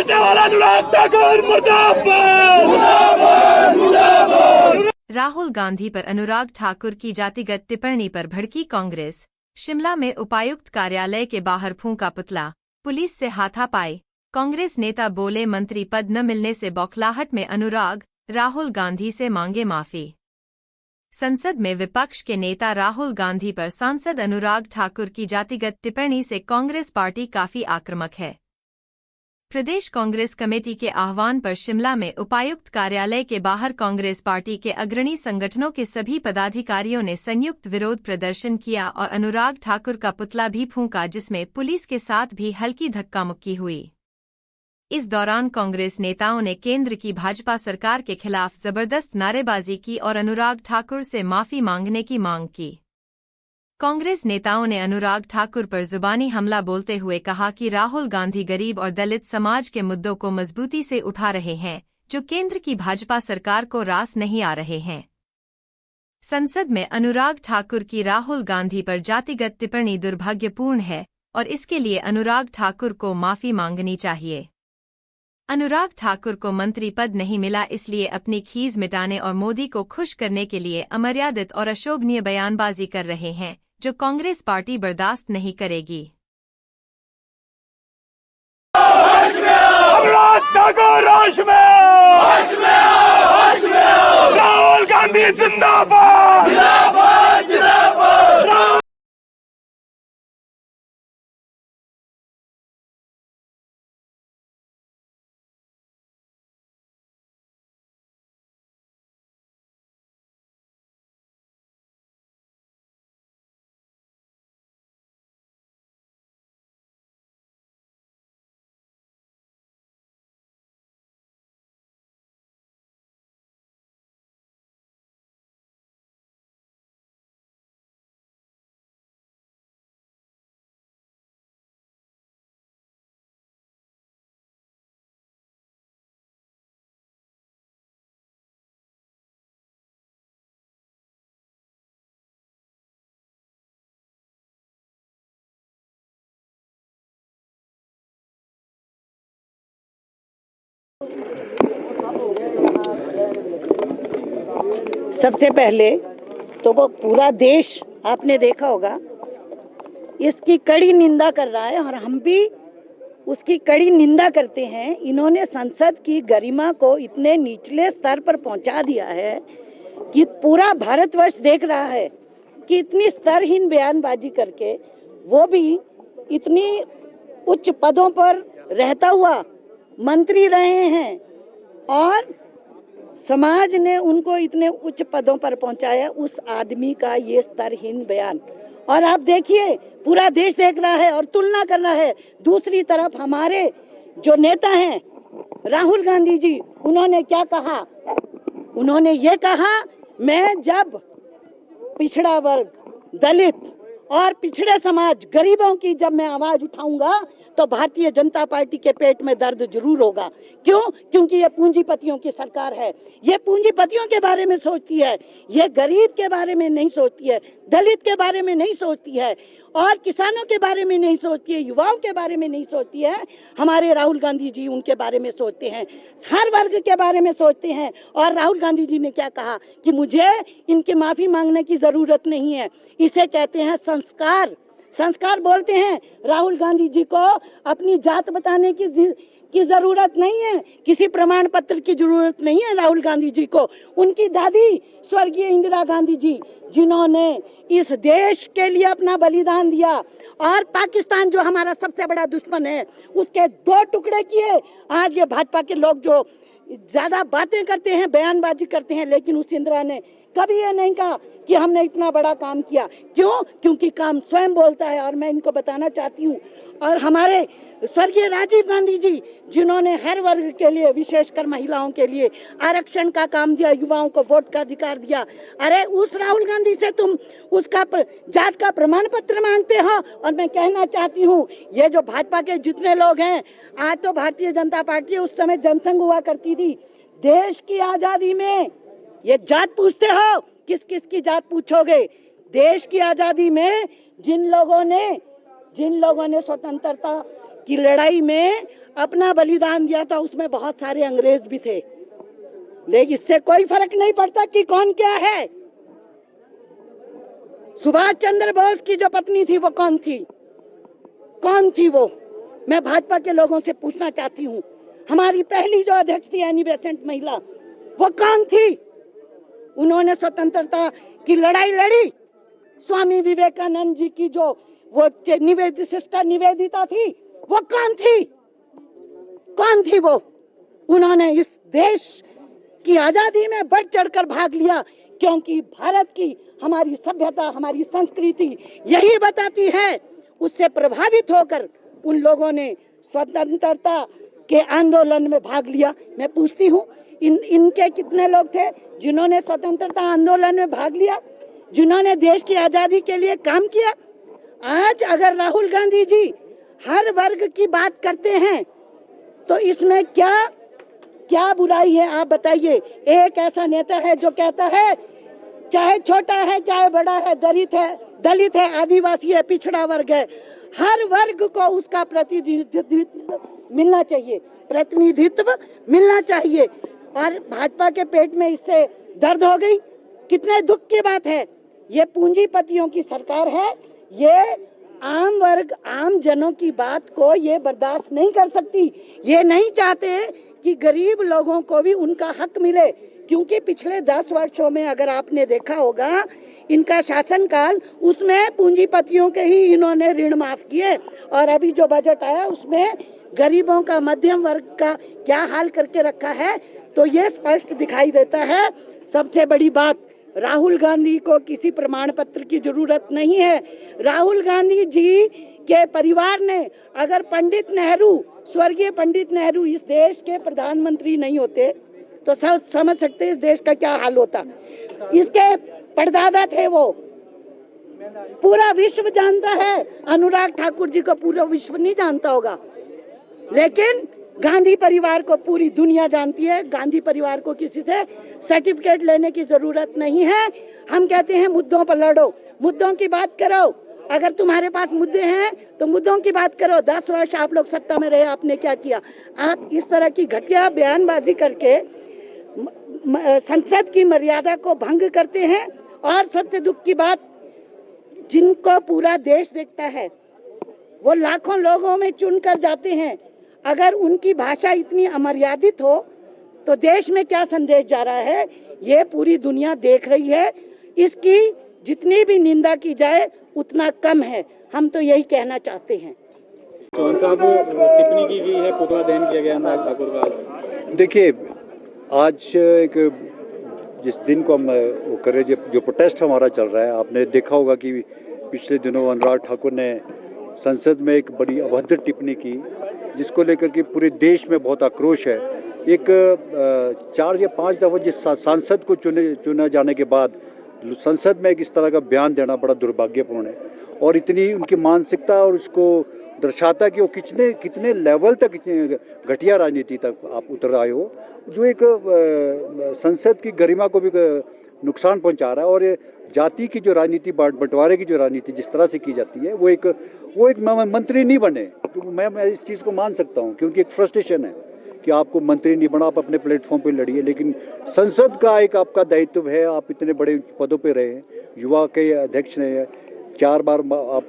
पूछने वाला अनुराग ठाकुर मुर्दाबाद। राहुल गांधी पर अनुराग ठाकुर की जातिगत टिप्पणी पर भड़की कांग्रेस। शिमला में उपायुक्त कार्यालय के बाहर फूंका पुतला, पुलिस से हाथापाई। कांग्रेस नेता बोले मंत्री पद न मिलने से बौखलाहट में अनुराग, राहुल गांधी से मांगे माफी। संसद में विपक्ष के नेता राहुल गांधी पर सांसद अनुराग ठाकुर की जातिगत टिप्पणी से कांग्रेस पार्टी काफी आक्रामक है। प्रदेश कांग्रेस कमेटी के आह्वान पर शिमला में उपायुक्त कार्यालय के बाहर कांग्रेस पार्टी के अग्रणी संगठनों के सभी पदाधिकारियों ने संयुक्त विरोध प्रदर्शन किया और अनुराग ठाकुर का पुतला भी फूंका, जिसमें पुलिस के साथ भी हल्की धक्का मुक्की हुई। इस दौरान कांग्रेस नेताओं ने केंद्र की भाजपा सरकार के खिलाफ जबरदस्त नारेबाजी की और अनुराग ठाकुर से माफी मांगने की मांग की। कांग्रेस नेताओं ने अनुराग ठाकुर पर जुबानी हमला बोलते हुए कहा कि राहुल गांधी गरीब और दलित समाज के मुद्दों को मजबूती से उठा रहे हैं, जो केंद्र की भाजपा सरकार को रास नहीं आ रहे हैं। संसद में अनुराग ठाकुर की राहुल गांधी पर जातिगत टिप्पणी दुर्भाग्यपूर्ण है और इसके लिए अनुराग ठाकुर को माफी मांगनी चाहिए। अनुराग ठाकुर को मंत्री पद नहीं मिला, इसलिए अपनी खीज मिटाने और मोदी को खुश करने के लिए अमर्यादित और अशोभनीय बयानबाजी कर रहे हैं, जो कांग्रेस पार्टी बर्दाश्त नहीं करेगी। अनुराग ठाकुर होश में, राहुल गांधी जिंदाबाद। सबसे पहले तो वो पूरा देश आपने देखा होगा इसकी कड़ी निंदा कर रहा है और हम भी उसकी कड़ी निंदा करते हैं। इन्होंने संसद की गरिमा को इतने निचले स्तर पर पहुंचा दिया है कि पूरा भारतवर्ष देख रहा है कि इतनी स्तरहीन बयानबाजी करके वो भी इतनी उच्च पदों पर रहता हुआ मंत्री रहे हैं और समाज ने उनको इतने उच्च पदों पर पहुंचाया। उस आदमी का ये स्तरहीन बयान, और आप देखिए पूरा देश देख रहा है और तुलना कर रहा है। दूसरी तरफ हमारे जो नेता हैं राहुल गांधी जी, उन्होंने क्या कहा? उन्होंने ये कहा, मैं जब पिछड़ा वर्ग, दलित और पिछड़े समाज, गरीबों की जब मैं आवाज उठाऊंगा तो भारतीय जनता पार्टी के पेट में दर्द जरूर होगा। क्यों? क्योंकि ये पूंजीपतियों की सरकार है। ये पूंजीपतियों के बारे में सोचती है, ये गरीब के बारे में नहीं सोचती है, दलित के बारे में नहीं सोचती है और किसानों के बारे में नहीं सोचती है, युवाओं के बारे में नहीं सोचती है। हमारे राहुल गांधी जी उनके बारे में सोचते हैं, हर वर्ग के बारे में सोचते हैं। और राहुल गांधी जी ने क्या कहा कि मुझे इनकी माफी मांगने की जरूरत नहीं है। इसे कहते हैं संस्कार। संस्कार बोलते हैं राहुल गांधी जी को अपनी जात बताने की जरूरत नहीं है, किसी प्रमाण पत्र की जरूरत नहीं है राहुल गांधी जी को। उनकी दादी स्वर्गीय इंदिरा गांधी जी, जिन्होंने इस देश के लिए अपना बलिदान दिया और पाकिस्तान जो हमारा सबसे बड़ा दुश्मन है उसके दो टुकड़े किए। आज ये भाजपा के लोग जो ज्यादा बातें करते हैं, बयानबाजी करते हैं, लेकिन उस इंदिरा ने कभी ये नहीं कहा कि हमने इतना बड़ा काम किया। क्यों? क्योंकि काम स्वयं बोलता है। और मैं इनको बताना चाहती हूँ, और हमारे स्वर्गीय राजीव गांधी जी, जिन्होंने हर वर्ग के लिए, विशेषकर महिलाओं के लिए आरक्षण का काम दिया, युवाओं को वोट का अधिकार दिया। अरे उस राहुल गांधी से तुम उसका जात का प्रमाण पत्र मांगते हो। और मैं कहना चाहती हूँ, ये जो भाजपा के जितने लोग हैं, आज तो भारतीय जनता पार्टी उस समय जनसंघ हुआ करती थी। देश की आजादी में ये जात पूछते हो, किस किस की जात पूछोगे? देश की आजादी में जिन लोगों ने स्वतंत्रता की लड़ाई में अपना बलिदान दिया था, उसमें बहुत सारे अंग्रेज भी थे, लेकिन इससे कोई फर्क नहीं पड़ता कि कौन क्या है। सुभाष चंद्र बोस की जो पत्नी थी वो कौन थी? कौन थी वो? मैं भाजपा के लोगों से पूछना चाहती हूँ। हमारी पहली जो अध्यक्ष थी एनी बेसेंट महिला, वो कौन थी? उन्होंने स्वतंत्रता की लड़ाई लड़ी। स्वामी विवेकानंद जी की जो वो सिस्टर निवेदिता थी, वो कौन थी? कौन थी वो? उन्होंने इस देश की आजादी में बढ़ चढ़कर भाग लिया, क्योंकि भारत की हमारी सभ्यता, हमारी संस्कृति यही बताती है। उससे प्रभावित होकर उन लोगों ने स्वतंत्रता के आंदोलन में भाग लिया। मैं पूछती हूँ, इनके कितने लोग थे जिन्होंने स्वतंत्रता आंदोलन में भाग लिया, जिन्होंने देश की आजादी के लिए काम किया? आज अगर राहुल गांधी जी हर वर्ग की बात करते हैं तो इसमें क्या बुराई है? आप बताइए। एक ऐसा नेता है जो कहता है चाहे छोटा है चाहे बड़ा है, दलित है, आदिवासी है, पिछड़ा वर्ग है, हर वर्ग को उसका प्रतिनिधित्व मिलना चाहिए, प्रतिनिधित्व मिलना चाहिए। और भाजपा के पेट में इससे दर्द हो गई। कितने दुख की बात है। ये पूंजीपतियों की सरकार है, ये आम वर्ग, आम जनों की बात को ये बर्दाश्त नहीं कर सकती। ये नहीं चाहते कि गरीब लोगों को भी उनका हक मिले, क्योंकि पिछले 10 वर्षों में अगर आपने देखा होगा इनका शासनकाल, उसमें पूंजीपतियों के ही इन्होंने ऋण माफ किए। और अभी जो बजट आया उसमें गरीबों का, मध्यम वर्ग का क्या हाल करके रखा है, तो ये स्पष्ट दिखाई देता है। सबसे बड़ी बात, राहुल गांधी को किसी प्रमाण पत्र की जरूरत नहीं है। राहुल गांधी जी के परिवार ने, अगर पंडित नेहरू, स्वर्गीय पंडित नेहरू इस देश के प्रधानमंत्री नहीं होते तो समझ सकते इस देश का क्या हाल होता। इसके परदादा थे वो, पूरा विश्व जानता है। अनुराग ठाकुर जी को पूरा विश्व नहीं जानता होगा, लेकिन गांधी परिवार को पूरी दुनिया जानती है। गांधी परिवार को किसी से सर्टिफिकेट लेने की जरूरत नहीं है। हम कहते हैं मुद्दों पर लड़ो, मुद्दों की बात करो। अगर तुम्हारे पास मुद्दे हैं तो मुद्दों की बात करो। 10 वर्ष आप लोग सत्ता में रहे, आपने क्या किया? आप इस तरह की घटिया बयानबाजी करके संसद की मर्यादा को भंग करते हैं। और सबसे दुख की बात, जिनको पूरा देश देखता है वो लाखों लोगों में चुनकर जाते हैं। अगर उनकी भाषा इतनी अमर्यादित हो तो देश में क्या संदेश जा रहा है, ये पूरी दुनिया देख रही है। इसकी जितनी भी निंदा की जाए उतना कम है। हम तो यही कहना चाहते हैं। चौहान साहब, टिप्पणी की गई है, पुतला दहन किया गया अनुराग ठाकुर का। देखिए, आज एक जिस दिन को हम वो कर रहे, जो प्रोटेस्ट हमारा चल रहा है, आपने देखा होगा कि पिछले दिनों अनुराग ठाकुर ने संसद में एक बड़ी अभद्र टिप्पणी की, जिसको लेकर के पूरे देश में बहुत आक्रोश है। एक 4 या 5 दफ़ा जिस सांसद को चुना जाने के बाद संसद में एक इस तरह का बयान देना बड़ा दुर्भाग्यपूर्ण है, और इतनी उनकी मानसिकता और उसको दर्शाता कि वो कितने लेवल तक, घटिया राजनीति तक आप उतर आए हो, जो एक संसद की गरिमा को भी नुकसान पहुंचा रहा है। और जाति की जो राजनीति, बंटवारे की जो राजनीति जिस तरह से की जाती है, वो एक मंत्री नहीं बने। तो मैं इस चीज़ को मान सकता हूँ, क्योंकि एक फ्रस्ट्रेशन है कि आपको मंत्री नहीं बना, आप अपने प्लेटफॉर्म पे लड़िए, लेकिन संसद का एक आपका दायित्व है। आप इतने बड़े पदों पे रहे, युवा के अध्यक्ष रहे, 4 बार आप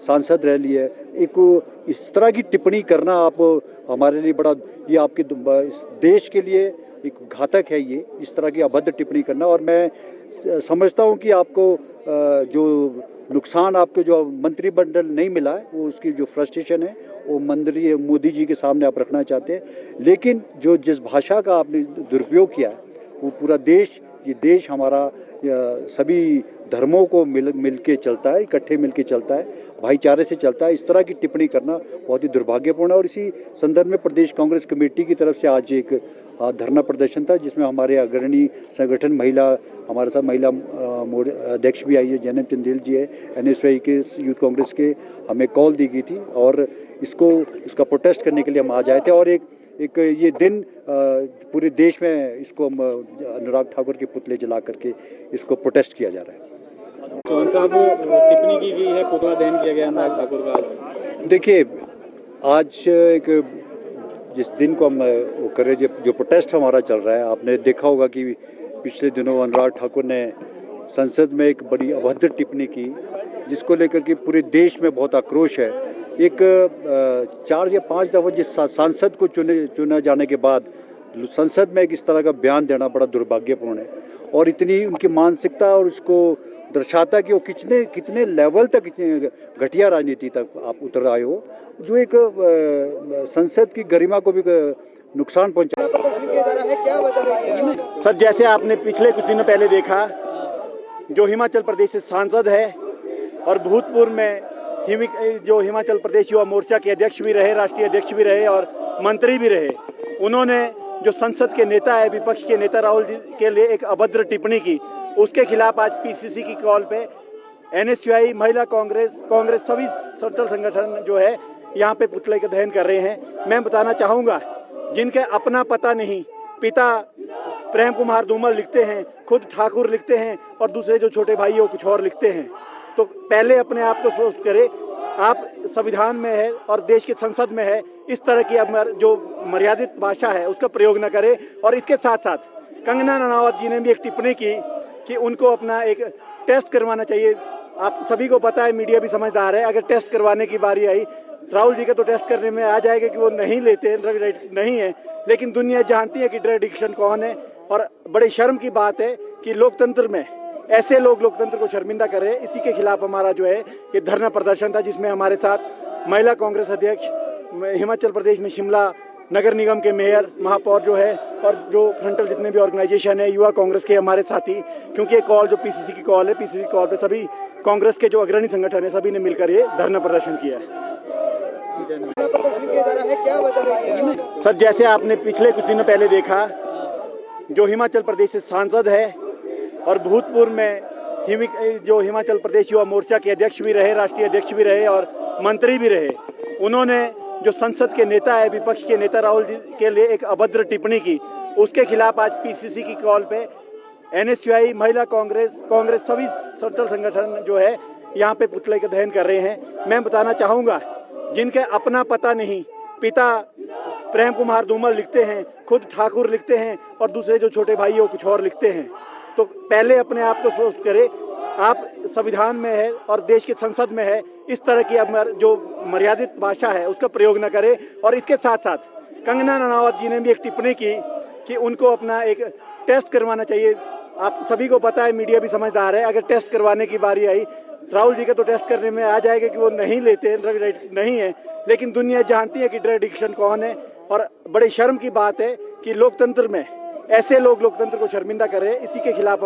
सांसद रह लिए, एक इस तरह की टिप्पणी करना आप हमारे लिए बड़ा, ये आपके देश के लिए एक घातक है, ये इस तरह की अभद्र टिप्पणी करना। और मैं समझता हूँ कि आपको जो नुकसान, आपको जो मंत्रिमंडल नहीं मिला है, वो उसकी जो फ्रस्ट्रेशन है वो मंत्री मोदी जी के सामने आप रखना चाहते हैं। लेकिन जिस भाषा का आपने दुरुपयोग किया है, वो पूरा देश, ये देश हमारा सभी धर्मों को मिल के चलता है, इकट्ठे मिल के चलता है, भाईचारे से चलता है। इस तरह की टिप्पणी करना बहुत ही दुर्भाग्यपूर्ण है। और इसी संदर्भ में प्रदेश कांग्रेस कमेटी की तरफ से आज एक धरना प्रदर्शन था, जिसमें हमारे अग्रणी संगठन, हमारे साथ महिला अध्यक्ष भी आई है, जैनब चंदेल जी है, NSY के यूथ कांग्रेस के, हमें कॉल दी गई थी और इसका प्रोटेस्ट करने के लिए हम आज आए थे। और एक ये दिन पूरे देश में इसको अनुराग ठाकुर के पुतले जला करके इसको प्रोटेस्ट किया जा रहा है। चौहान साहब, टिप्पणी की गई है, पुतला दहन किया गया अनुराग ठाकुर का। देखिए, आज एक जिस दिन को हम वो कर रहे जो प्रोटेस्ट हमारा चल रहा है, आपने देखा होगा कि पिछले दिनों अनुराग ठाकुर ने संसद में एक बड़ी अभद्र टिप्पणी की, जिसको लेकर के पूरे देश में बहुत आक्रोश है। एक 4 या 5 दफ़ा जिस सांसद को चुना जाने के बाद संसद में एक इस तरह का बयान देना बड़ा दुर्भाग्यपूर्ण है और इतनी उनकी मानसिकता और उसको दर्शाता कि वो कितने लेवल तक घटिया राजनीति तक आप उतर आए हो, जो एक संसद की गरिमा को भी नुकसान पहुंचा। सर, जैसे आपने पिछले कुछ दिनों पहले देखा, जो हिमाचल प्रदेश से सांसद है और भूतपूर्व में जो हिमाचल प्रदेश युवा मोर्चा के अध्यक्ष भी रहे, राष्ट्रीय अध्यक्ष भी रहे और मंत्री भी रहे, उन्होंने जो संसद के नेता है, विपक्ष के नेता राहुल जी के लिए एक अभद्र टिप्पणी की, उसके खिलाफ आज पीसीसी की कॉल पे एनएसयूआई, महिला कांग्रेस, सभी सेंट्रल संगठन जो है यहाँ पे पुतले का दहन कर रहे हैं। मैं बताना चाहूँगा, जिनके अपना पता नहीं, पिता प्रेम कुमार धूमल लिखते हैं, खुद ठाकुर लिखते हैं और दूसरे जो छोटे भाई वो कुछ और लिखते हैं। तो पहले अपने आप को सोच करें, आप संविधान में है और देश की संसद में है, इस तरह की जो मर्यादित भाषा है उसका प्रयोग न करें। और इसके साथ साथ कंगना रनावत जी ने भी एक टिप्पणी की कि उनको अपना एक टेस्ट करवाना चाहिए। आप सभी को पता है, मीडिया भी समझदार है, अगर टेस्ट करवाने की बारी आई, राहुल जी का तो टेस्ट करने में आ जाएगा कि वो नहीं लेते हैं, ड्रग नहीं है, लेकिन दुनिया जानती है कि ड्रग एडिक्शन कौन है। और बड़े शर्म की बात है कि लोकतंत्र में ऐसे लोग लोकतंत्र को शर्मिंदा कर रहे हैं। इसी के खिलाफ हमारा जो है ये धरना प्रदर्शन था, जिसमें हमारे साथ महिला कांग्रेस अध्यक्ष, हिमाचल प्रदेश में शिमला नगर निगम के मेयर, महापौर जो है और जो फ्रंटल जितने भी ऑर्गेनाइजेशन है, युवा कांग्रेस के हमारे साथी, क्योंकि ये कॉल जो पीसीसी की कॉल है, पीसीसी कॉल पे सभी कांग्रेस के जो अग्रणी संगठन है सभी ने मिलकर ये धरना प्रदर्शन किया है। सर, जैसे आपने पिछले कुछ दिनों पहले देखा, जो हिमाचल प्रदेश से सांसद है और भूतपूर्व में जो हिमाचल प्रदेश युवा मोर्चा के अध्यक्ष भी रहे, राष्ट्रीय अध्यक्ष भी रहे और मंत्री भी रहे, उन्होंने जो संसद के नेता है, विपक्ष के नेता राहुल जी के लिए एक अभद्र टिप्पणी की, उसके खिलाफ आज पीसीसी की कॉल पे एनएसयूआई, महिला कांग्रेस, सभी सेंट्रल संगठन जो है यहाँ पे पुतले का दहन कर रहे हैं। मैं बताना चाहूँगा, जिनके अपना पता नहीं, पिता प्रेम कुमार धूमल लिखते हैं, खुद ठाकुर लिखते हैं और दूसरे जो छोटे भाई वो कुछ और लिखते हैं। तो पहले अपने आप को सोच करें, आप संविधान में है और देश की संसद में है, इस तरह की जो मर्यादित भाषा है उसका प्रयोग न करें। और इसके साथ साथ कंगना रनावत जी ने भी एक टिप्पणी की कि उनको अपना एक टेस्ट करवाना चाहिए। आप सभी को पता है, मीडिया भी समझदार है, अगर टेस्ट करवाने की बारी आई, राहुल जी का तो टेस्ट करने में आ जाएगा कि वो नहीं लेते हैं, ड्रग नहीं है, लेकिन दुनिया जानती है कि ड्रग एडिक्शन कौन है। और बड़े शर्म की बात है कि लोकतंत्र में ऐसे लोग लोकतंत्र को शर्मिंदा कर रहे हैं। इसी के खिलाफ